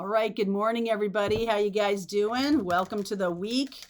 right, good morning, everybody. How you guys doing? Welcome to the week.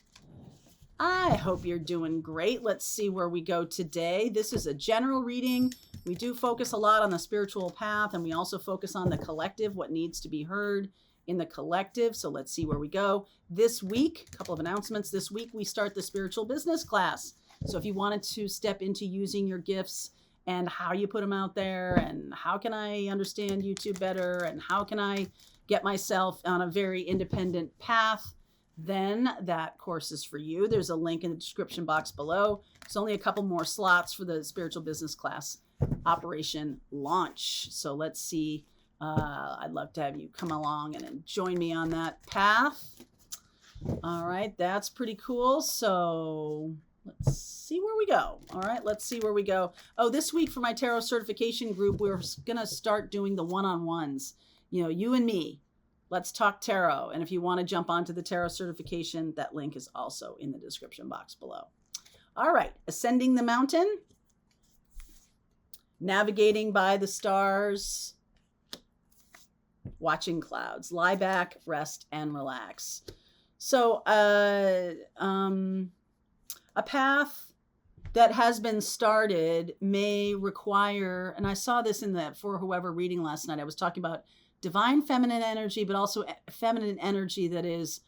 I hope you're doing great. Let's see where we go today. This is a general reading. We do focus a lot on the spiritual path, and we also focus on the collective, what needs to be heard in the collective. So let's see where we go. This week, a couple of announcements. This week, we start the spiritual business class. So if you wanted to step into using your gifts and how you put them out there, and how can I understand YouTube better, and how can I get myself on a very independent path, then that course is for you. There's a link in the description box below. It's only a couple more slots for the spiritual business class operation launch. So let's see. I'd love to have you come along and join me on that path. All right, that's pretty cool. So let's see where we go. All right, let's see where we go. Oh, this week for my tarot certification group, we're going to start doing the one-on-ones. You know, you and me. Let's talk tarot. And if you want to jump onto the tarot certification, that link is also in the description box below. All right, ascending the mountain, navigating by the stars, watching clouds, lie back, rest, and relax. So a path that has been started may require, and I saw this in the For Whoever reading last night, I was talking about divine feminine energy, but also feminine energy that is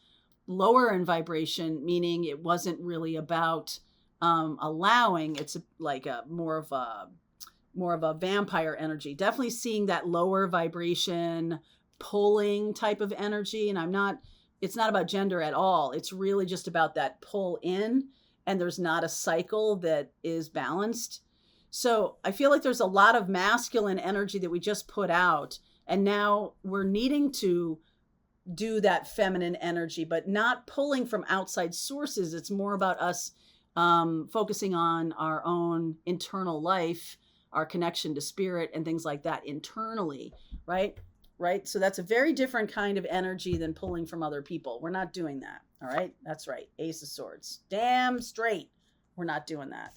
lower in vibration, meaning it wasn't really about allowing. It's like a more of a vampire energy. Definitely seeing that lower vibration, pulling type of energy. And it's not about gender at all. It's really just about that pull in, and there's not a cycle that is balanced. So I feel like there's a lot of masculine energy that we just put out, and now we're needing to do that feminine energy, but not pulling from outside sources. It's more about us focusing on our own internal life, our connection to spirit and things like that internally, right? Right. So that's a very different kind of energy than pulling from other people. We're not doing that. All right. That's right. Ace of Swords. Damn straight. We're not doing that.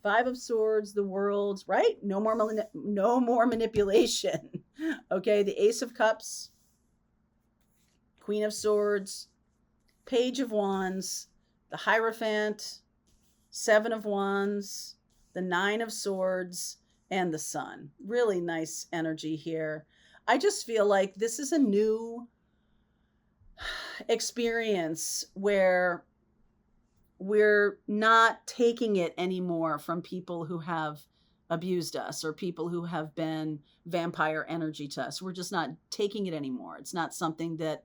Five of Swords, the World, right? No more manipulation. Okay. The Ace of Cups, Queen of Swords, Page of Wands, the Hierophant, Seven of Wands, the Nine of Swords, and the Sun. Really nice energy here. I just feel like this is a new experience where we're not taking it anymore from people who have abused us or people who have been vampire energy to us. We're just not taking it anymore. It's not something that,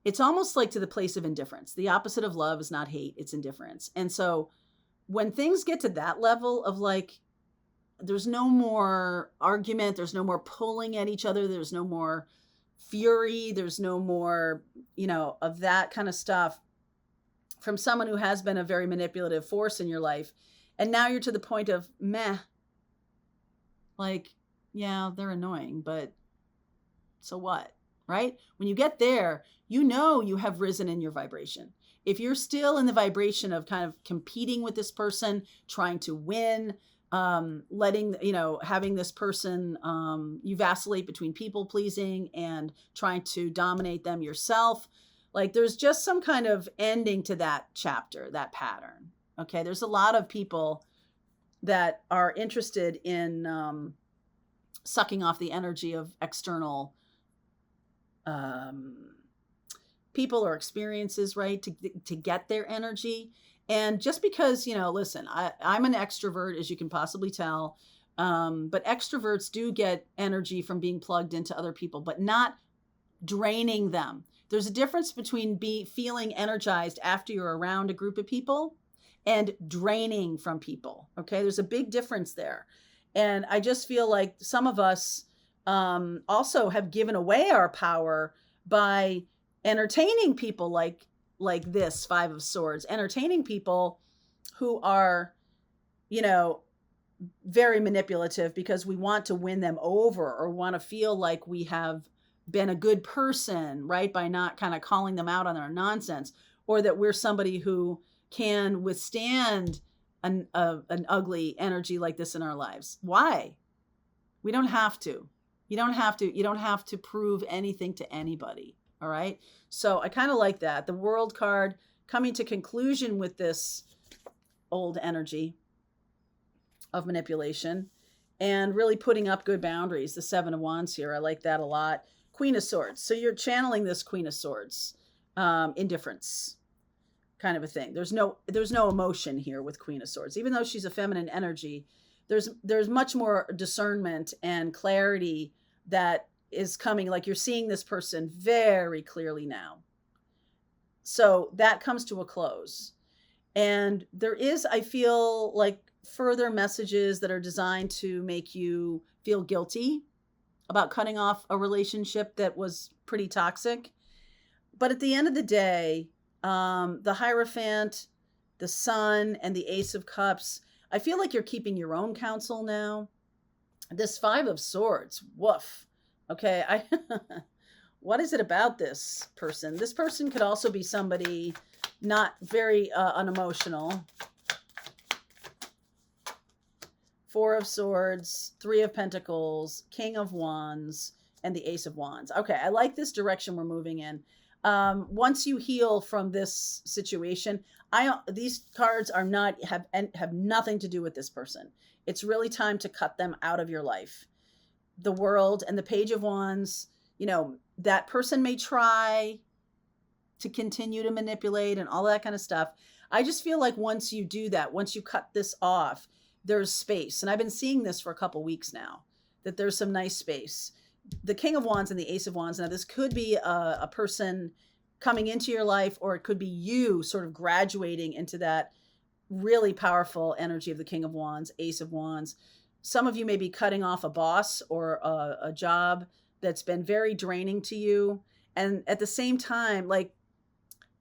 it's almost like to the place of indifference. The opposite of love is not hate, it's indifference. And so when things get to that level of like, there's no more argument, there's no more pulling at each other, there's no more fury, there's no more, of that kind of stuff from someone who has been a very manipulative force in your life. And now you're to the point of meh. Like, yeah, they're annoying, but so what, right? When you get there, you have risen in your vibration. If you're still in the vibration of kind of competing with this person, trying to win, having this person, you vacillate between people pleasing and trying to dominate them yourself. Like there's just some kind of ending to that chapter, that pattern. Okay. There's a lot of people that are interested in, sucking off the energy of external, people or experiences, right? To get their energy. And just because, listen, I'm an extrovert, as you can possibly tell, but extroverts do get energy from being plugged into other people, but not draining them. There's a difference between feeling energized after you're around a group of people and draining from people. Okay. There's a big difference there. And I just feel like some of us also have given away our power by entertaining people like this Five of Swords, entertaining people who are, very manipulative because we want to win them over or want to feel like we have been a good person, right? By not kind of calling them out on their nonsense, or that we're somebody who can withstand an ugly energy like this in our lives. Why? We don't have to. You don't have to prove anything to anybody. All right. So I kind of like that. The World card coming to conclusion with this old energy of manipulation and really putting up good boundaries. The Seven of Wands here. I like that a lot. Queen of Swords. So you're channeling this Queen of Swords, indifference kind of a thing. There's no emotion here with Queen of Swords. Even though she's a feminine energy, there's much more discernment and clarity that is coming. Like you're seeing this person very clearly now. So that comes to a close. And there is, I feel like, further messages that are designed to make you feel guilty about cutting off a relationship that was pretty toxic. But at the end of the day, the Hierophant, the Sun, and the Ace of Cups, I feel like you're keeping your own counsel now. This Five of Swords, woof. Okay, what is it about this person? This person could also be somebody not very unemotional. Four of Swords, Three of Pentacles, King of Wands, and the Ace of Wands. Okay, I like this direction we're moving in. Once you heal from this situation, these cards are not have nothing to do with this person. It's really time to cut them out of your life. The World and the Page of Wands, that person may try to continue to manipulate and all that kind of stuff. I just feel like once you do that, once you cut this off, there's space. And I've been seeing this for a couple weeks now, that there's some nice space. The King of Wands and the Ace of Wands. Now, this could be a person coming into your life, or it could be you sort of graduating into that really powerful energy of the King of Wands, Ace of Wands. Some of you may be cutting off a boss or a job that's been very draining to you. And at the same time, like,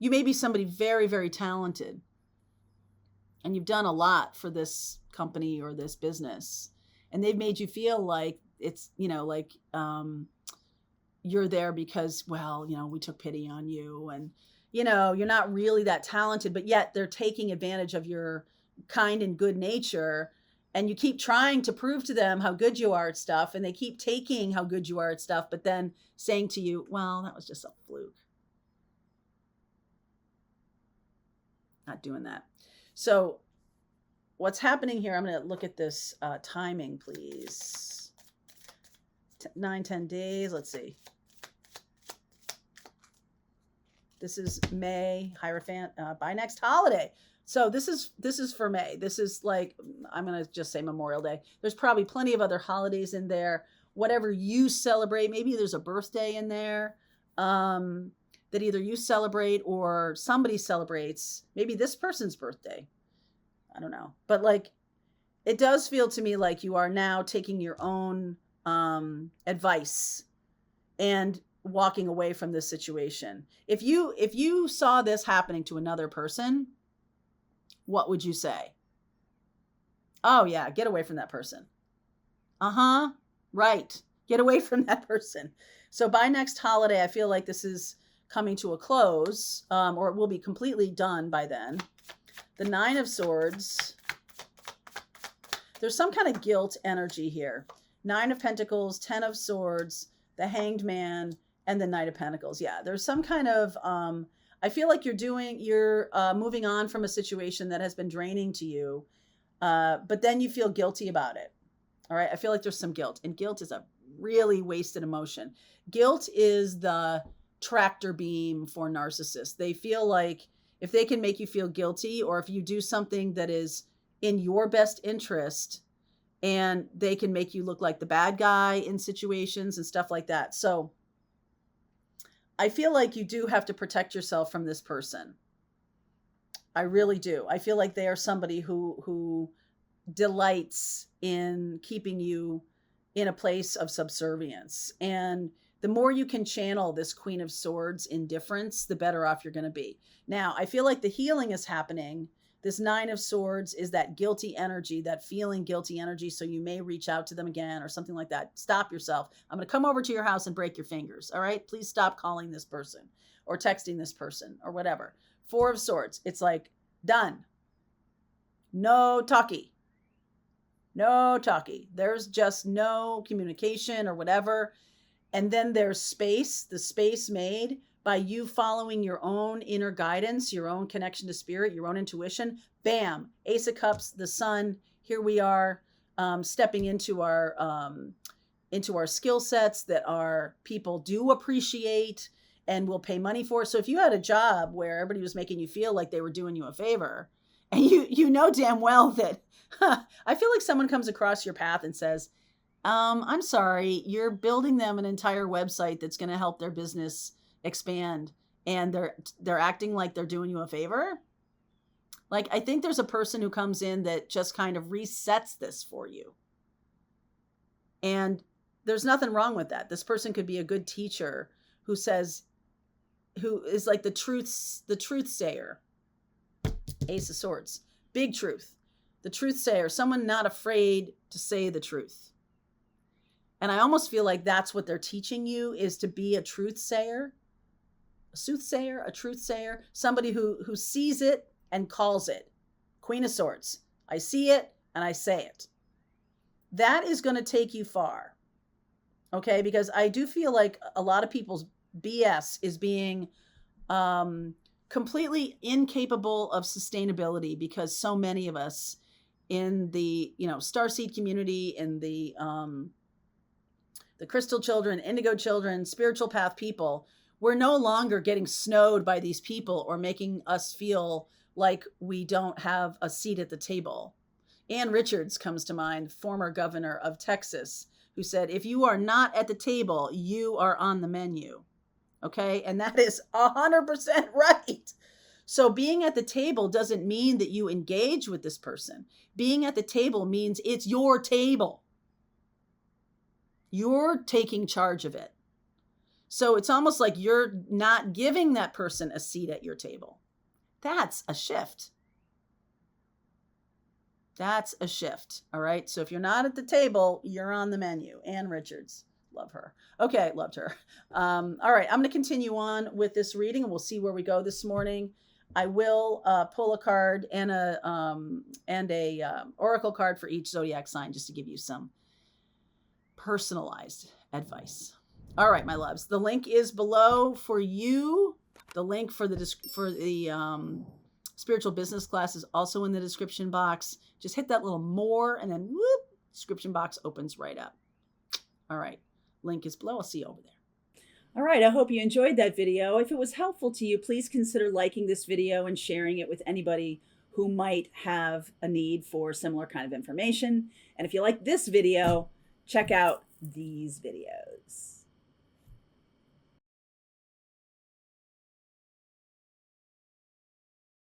you may be somebody very, very talented, and you've done a lot for this company or this business, and they've made you feel like it's, you're there because, well, we took pity on you, and, you're not really that talented, but yet they're taking advantage of your kind and good nature. And you keep trying to prove to them how good you are at stuff, and they keep taking how good you are at stuff, but then saying to you, well, that was just a fluke. Not doing that. So what's happening here, I'm going to look at this timing, please. 9-10 days. Let's see. This is May, Hierophant, by next holiday. So this is for May. This is like, I'm going to just say Memorial Day. There's probably plenty of other holidays in there. Whatever you celebrate, maybe there's a birthday in there that either you celebrate or somebody celebrates. Maybe this person's birthday. I don't know. But like, it does feel to me like you are now taking your own advice and walking away from this situation. If you saw this happening to another person, what would you say? Oh yeah, get away from that person. Right. Get away from that person. So by next holiday, I feel like this is coming to a close, or it will be completely done by then. The Nine of Swords. There's some kind of guilt energy here. Nine of Pentacles, 10 of Swords, the Hanged Man, and the Knight of Pentacles. Yeah, there's some kind of, I feel like you're moving on from a situation that has been draining to you, but then you feel guilty about it. All right, I feel like there's some guilt, and guilt is a really wasted emotion. Guilt is the tractor beam for narcissists. They feel like if they can make you feel guilty, or if you do something that is in your best interest, and they can make you look like the bad guy in situations and stuff like that. So I feel like you do have to protect yourself from this person. I really do. I feel like they are somebody who delights in keeping you in a place of subservience. And the more you can channel this Queen of Swords indifference, the better off you're going to be. Now, I feel like the healing is happening. This Nine of Swords is that guilty energy, that feeling guilty energy. So you may reach out to them again or something like that. Stop yourself. I'm going to come over to your house and break your fingers. All right. Please stop calling this person or texting this person or whatever. Four of Swords. It's like done. No talkie. No talkie. There's just no communication or whatever. And then there's space, the space made by you following your own inner guidance, your own connection to spirit, your own intuition. Bam, Ace of Cups, the sun. Here we are, stepping into our skill sets that our people do appreciate and will pay money for. So if you had a job where everybody was making you feel like they were doing you a favor, and you know damn well that, I feel like someone comes across your path and says, I'm sorry, you're building them an entire website that's going to help their business expand, and they're acting like they're doing you a favor. Like, I think there's a person who comes in that just kind of resets this for you. And there's nothing wrong with that. This person could be a good teacher who is like the truth sayer. Ace of Swords, big truth, the truth sayer, someone not afraid to say the truth. And I almost feel like that's what they're teaching you, is to be a truth sayer, a soothsayer, a truth sayer, somebody who sees it and calls it. Queen of Swords. I see it and I say it. That is going to take you far. Okay? Because I do feel like a lot of people's BS is being completely incapable of sustainability, because so many of us in the, Starseed community, in the crystal children, indigo children, spiritual path people, we're no longer getting snowed by these people or making us feel like we don't have a seat at the table. Ann Richards comes to mind, former governor of Texas, who said, if you are not at the table, you are on the menu. Okay. And that is 100% right. So being at the table doesn't mean that you engage with this person. Being at the table means it's your table. You're taking charge of it. So it's almost like you're not giving that person a seat at your table. That's a shift. That's a shift. All right. So if you're not at the table, you're on the menu. Ann Richards. Love her. Okay. Loved her. All right. I'm going to continue on with this reading, and we'll see where we go this morning. I will pull a card and a oracle card for each zodiac sign, just to give you some personalized advice. All right, my loves. The link is below for you. The link for the spiritual business class is also in the description box. Just hit that little more, and then whoop, description box opens right up. All right, link is below. I'll see you over there. All right, I hope you enjoyed that video. If it was helpful to you, please consider liking this video and sharing it with anybody who might have a need for similar kind of information. And if you like this video, check out these videos.